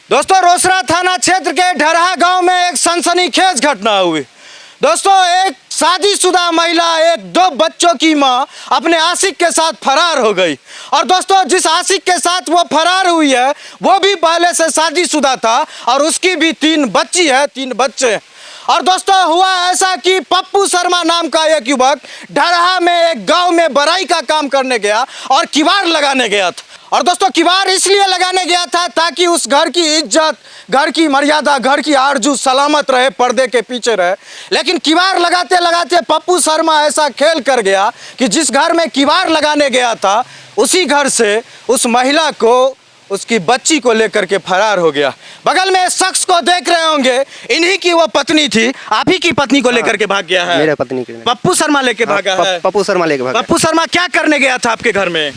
दोस्तों रोसड़ा थाना क्षेत्र के ढरहा गांव में एक सनसनीखेज घटना हुई। दोस्तों एक शादीशुदा महिला एक दो बच्चों की मां अपने आशिक के साथ फरार हो गई। और दोस्तों जिस आशिक के साथ वो फरार हुई है वो भी पहले से शादीशुदा था और उसकी भी 3 बच्ची है, 3 बच्चे। और दोस्तों हुआ ऐसा कि पप्पू शर्मा नाम का एक युवक ढरहा में एक गांव में बराई का काम करने गया और किवाड़ लगाने गया था। और दोस्तों किवाड़ इसलिए लगाने गया था ताकि उस घर की इज्जत, घर की मर्यादा, घर की आरजू सलामत रहे, पर्दे के पीछे रहे। लेकिन किवाड़ लगाते लगाते पप्पू शर्मा ऐसा खेल कर गया कि जिस घर में किवाड़ लगाने गया था उसी घर से उस महिला को, उसकी बच्ची को लेकर के फरार हो गया। बगल में शख्स को देख रहे होंगे, इन्हीं की वो पत्नी थी। आप ही की पत्नी को लेकर के भाग गया है? मेरे पत्नी की पप्पू शर्मा लेके भागा है। पप्पू शर्मा लेके भागा। पप्पू शर्मा क्या करने गया था आपके घर में?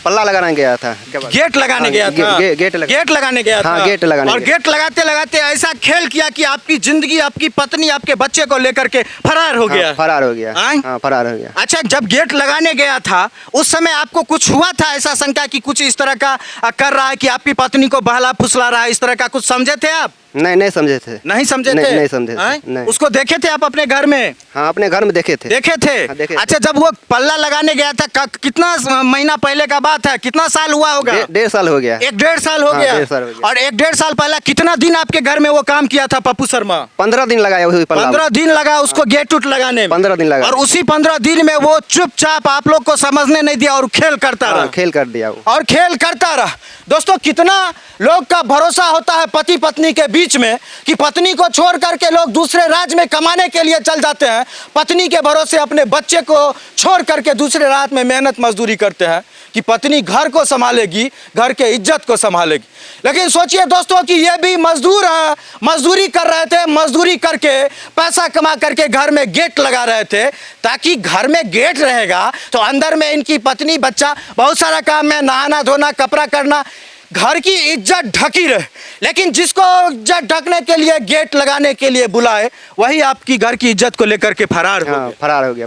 पल्ला लगाने गया था। गेट लगाने गया था। गेट लगाने गया था। हाँ, गेट लगाने और गेट लगाते लगाते ऐसा खेल किया कि आपकी जिंदगी, आपकी पत्नी, आपके बच्चे को लेकर के फरार हो गया। फरार हो गया। हाँ, फरार हो गया। अच्छा, जब गेट लगाने गया था उस समय आपको कुछ हुआ था ऐसा शंका कि कुछ इस तरह का कर रहा है कि आपकी पत्नी को बहला फुसला रहा है, इस तरह का कुछ समझे थे आप? नहीं समझे थे। नहीं समझे थे? नहीं समझे थे। नहीं। उसको देखे थे आप अपने घर में? हाँ, अपने घर में देखे थे। देखे थे? हाँ, देखे अच्छा, जब वो पल्ला लगाने गया था कितना महीना पहले का बात है? कितना साल हुआ होगा? 1.5 साल हो गया। 1.5 साल हो गया। 1.5 साल हो गया। और 1.5 साल पहले कितना दिन आपके घर में वो काम किया था पप्पू शर्मा? 15 दिन लगाया हुई पल्ला। 15 दिन लगा उसको गेट उट लगाने में। 15 दिन लगा। और उसी 15 दिन में वो चुपचाप आप लोग को समझने नहीं दिया और खेल करता रहा। खेल कर दिया वो। और खेल करता रहा। दोस्तों कितना लोग का भरोसा होता है पति पत्नी के बीच में कि पत्नी को छोड़ करके लोग दूसरे राज्य में कमाने के लिए चल जाते हैं, पत्नी के भरोसे अपने बच्चे को छोड़ करके दूसरे राज्य में मेहनत मजदूरी करते हैं कि पत्नी घर को संभालेगी, घर के इज्जत को संभालेगी। लेकिन सोचिए दोस्तों कि ये भी मजदूर हैं, मजदूरी कर रहे थे, मजदूरी करके पैसा कमा करके घर में गेट लगा रहे थे ताकि घर में गेट रहेगा तो अंदर में इनकी पत्नी, बच्चा, बहुत सारा काम है, नहाना धोना, कपड़ा करना, घर की इज्जत ढकी रहे। लेकिन जिसको इज्जत ढकने के लिए गेट लगाने के लिए बुलाए वही आपकी घर की इज्जत को लेकर के फरार हो गया। फरार हो गया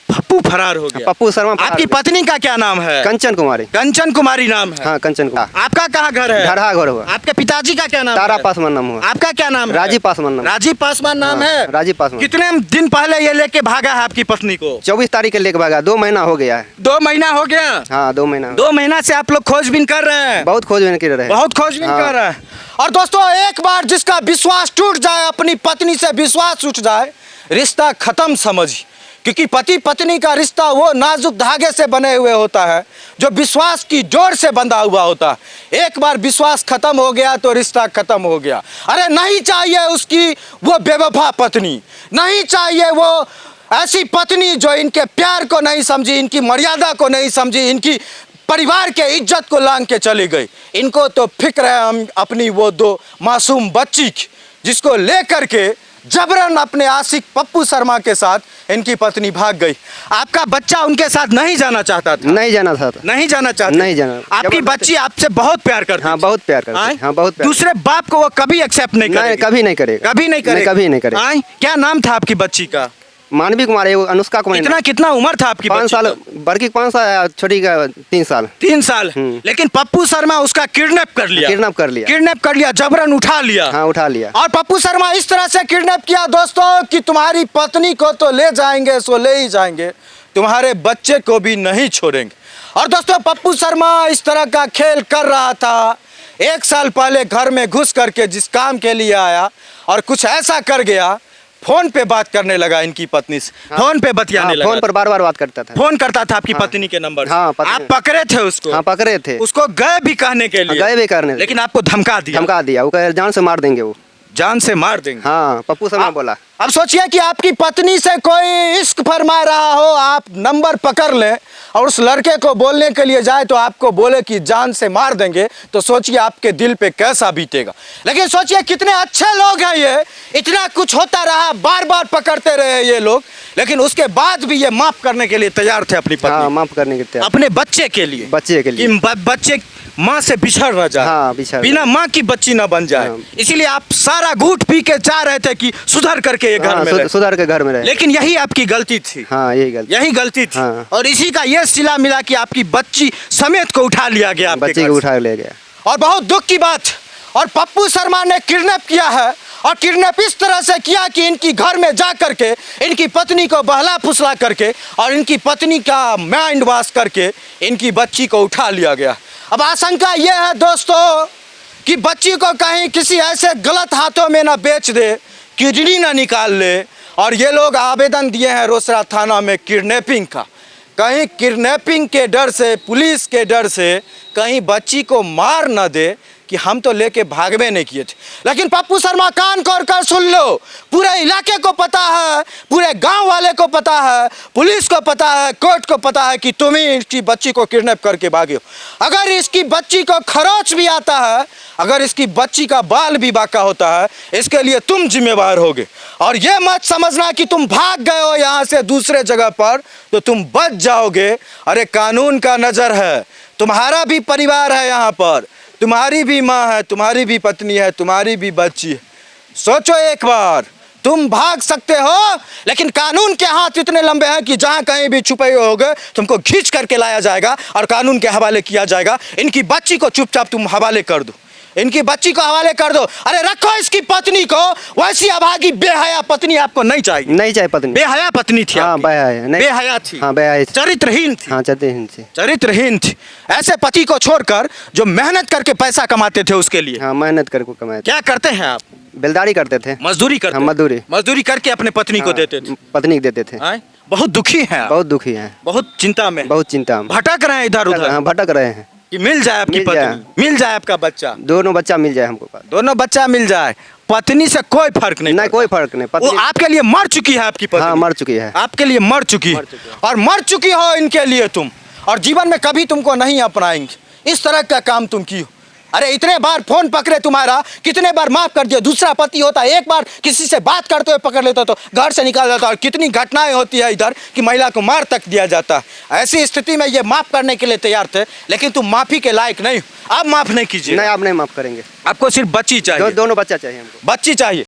पप्पू फरार हो गया। पप्पू शर्मा। आपकी पत्नी का क्या नाम है? कंचन कुमारी। कंचन कुमारी नाम है। हाँ, कंचन कुमारी। आपका कहाँ घर है? ढरहा घर हुआ। आपके पिताजी का क्या नाम? तारा पासवान नाम हुआ। आपका क्या नाम है? राजीव पासवान नाम। राजीव पासवान नाम है। राजीव पासवान। कितने दिन पहले ये लेके भागा है आपकी पत्नी को? 24 तारीख के लेके भागा। 2 महीना हो गया है। 2 महीना हो गया? हाँ, 2 महीना। 2 महीना से आप लोग खोजबीन कर रहे हैं? बहुत खोजबीन कर रहे हैं। बहुत खोजबीन कर रहे हैं। और दोस्तों एक बार जिसका विश्वास टूट जाए, अपनी पत्नी से विश्वास उठ जाए, रिश्ता खत्म समझिए। क्योंकि पति पत्नी का रिश्ता वो नाजुक धागे से बने हुए होता है जो विश्वास की डोर से बंधा हुआ होता है। एक बार विश्वास खत्म हो गया तो रिश्ता खत्म हो गया। अरे नहीं चाहिए उसकी वो बेवफा पत्नी, नहीं चाहिए वो ऐसी पत्नी जो इनके प्यार को नहीं समझी, इनकी मर्यादा को नहीं समझी, इनकी परिवार के इज्जत को लांग के चली गई। इनको तो फिक्र है हम अपनी वो 2 मासूम बच्ची की, जिसको लेकर के जबरन अपने आशिक पप्पू शर्मा के साथ इनकी पत्नी भाग गई। आपका बच्चा उनके साथ नहीं जाना चाहता था? नहीं जाना था। नहीं जाना चाहता? नहीं जाना। आपकी बच्ची आपसे बहुत प्यार करती? हाँ, बहुत प्यार करती। हाँ, बहुत प्यार। दूसरे बाप को वो कभी एक्सेप्ट नहीं करेगी? कभी नहीं करेगा। कभी नहीं करेगा? कभी नहीं करेगा। क्या नाम था आपकी बच्ची का? मानवी कुमारी, अनुष्का कुमारी। कितना उम्र था आपकी? 5 साल। बड़की 5 साल, छोटी का 3 साल। 3 साल। लेकिन पप्पू शर्मा उसका किडनैप कर लिया। किडनैप कर लिया, जबरन उठा लिया। हाँ, उठा लिया। और पप्पू शर्मा इस तरह से किडनैप किया दोस्तों कि तुम्हारी पत्नी को तो ले जाएंगे, सो ले ही जाएंगे, तुम्हारे बच्चे को भी नहीं छोड़ेंगे। और दोस्तों पप्पू शर्मा इस तरह का खेल कर रहा था। 1 साल पहले घर में घुस करके जिस काम के लिए आया और कुछ ऐसा कर गया, फोन पे बात करने लगा इनकी पत्नी से। फोन पे बतियाने लगा। फोन पर बार-बार बात करता था। फोन करता था आपकी पत्नी के नंबर से। आप पकड़े थे उसको? हाँ, पकड़े थे। उसको गए भी कहने के लिए? गए भी करने, लेकिन आपको धमका दिया? वो कहे जान से मार देंगे, वो जान से मार देंगे। हाँ, पप्पू शर्मा बोला। अब सोचिए कि आपकी पत्नी से कोई इश्क फरमा रहा हो, आप नंबर पकड़ लें और उस लड़के को बोलने के लिए जाए तो आपको बोले कि जान से मार देंगे, तो सोचिए आपके दिल पे कैसा बीतेगा। लेकिन सोचिए कितने अच्छे लोग हैं ये, इतना कुछ होता रहा, बार बार पकड़ते रहे ये लोग, लेकिन उसके बाद भी ये माफ करने के लिए तैयार थे अपनी पत्नी। हाँ, माफ करने के तैयार। अपने बच्चे के लिए। बच्चे माँ से बिछड़ न जाए। हाँ, बिना माँ की बच्ची न बन जाए। हाँ। इसीलिए आप सारा घूट पी के चाह रहे थे कि सुधर करके ये घर में रहे। सुधर के घर में रहे। लेकिन यही आपकी गलती थी। हाँ, यही गलती थी। हाँ। और इसी का ये सिला मिला कि आपकी बच्ची समेत को उठा लिया गया, बच्ची को उठा ले गया। और बहुत दुख की बात, और पप्पू शर्मा ने किडनैप किया है। और किडनैप इस तरह से किया कि इनकी घर में जा करके इनकी पत्नी को बहला फुसला करके और इनकी पत्नी का माइंड वॉश करके इनकी बच्ची को उठा लिया गया। अब आशंका यह है दोस्तों कि बच्ची को कहीं किसी ऐसे गलत हाथों में ना बेच दे, किडनी ना निकाल ले। और ये लोग आवेदन दिए हैं रोसड़ा थाना में किडनैपिंग का, कहीं किडनैपिंग के डर से, पुलिस के डर से कहीं बच्ची को मार न दे कि हम तो लेके भागवे नहीं किए थे। लेकिन पप्पू शर्मा कान खोल कर सुन लो, पूरे इलाके को पता है, पूरे गांव वाले को पता है, पुलिस को पता है, कोर्ट को पता है कि तुम ही इसकी बच्ची को किडनैप करके भागे हो। अगर इसकी बच्ची को खरोच भी आता है, अगर इसकी बच्ची का बाल भी बाका होता है, इसके लिए तुम जिम्मेवार होगे। और ये मत समझना कि तुम भाग गए हो यहाँ से दूसरे जगह पर तो तुम बच जाओगे। अरे कानून का नज़र है, तुम्हारा भी परिवार है यहाँ पर, तुम्हारी भी माँ है, तुम्हारी भी पत्नी है, तुम्हारी भी बच्ची है। सोचो एक बार, तुम भाग सकते हो लेकिन कानून के हाथ इतने लंबे हैं कि जहां कहीं भी छुपे हुए होगे तुमको खींच करके लाया जाएगा और कानून के हवाले किया जाएगा। इनकी बच्ची को चुपचाप तुम हवाले कर दो, इनकी बच्ची को हवाले कर दो। अरे रखो इसकी पत्नी को, वैसी अभागी बेहया पत्नी आपको नहीं चाहिए। नहीं चाहिए पत्नी। बेहया पत्नी थी हाँ आपकी। बेहया नहीं। बेहया थी। हाँ बेहया थी। चरित्रहीन थी। हाँ चरित्रहीन थी। चरित्रहीन थी। ऐसे पति को छोड़कर जो मेहनत करके पैसा कमाते थे उसके लिए। हाँ मेहनत करके कमाए थे। क्या करते हैं आप? बेलदारी करते थे। मजदूरी करते? हाँ मजदूरी। मजदूरी करके अपने पत्नी को देते थे। पत्नी को देते थे। आए? बहुत दुखी हैं आप। बहुत दुखी हैं। बहुत चिंता में। बहुत चिंता में। भटक रहे हैं इधर उधर। हाँ भटक रहे हैं कि मिल जाए आपकी मिल जाए। पत्नी, मिल जाए आपका बच्चा, दोनों बच्चा मिल जाए हमको पास। दोनों बच्चा मिल जाए। पत्नी से कोई फर्क नहीं नहीं कोई फर्क नहीं। वो पत्नी आपके लिए मर चुकी है आपकी पत्नी। हाँ मर चुकी है। आपके लिए मर चुकी है और मर चुकी हो इनके लिए तुम, और जीवन में कभी तुमको नहीं अपनाएंगे। इस तरह का काम तुम की हो। अरे इतने बार फोन पकड़े तुम्हारा, कितने बार माफ कर दिया। दूसरा पति होता, एक बार किसी से बात करते हुए पकड़ लेता तो घर से निकाल जाता। और कितनी घटनाएं होती है इधर कि महिला को मार तक दिया जाता है। ऐसी स्थिति में ये माफ करने के लिए तैयार थे, लेकिन तुम माफी के लायक नहीं हो। आप माफ नहीं कीजिए। नहीं आप नहीं माफ करेंगे। आपको सिर्फ बच्ची चाहिए। दोनों बच्चा चाहिए हमको। बच्ची चाहिए।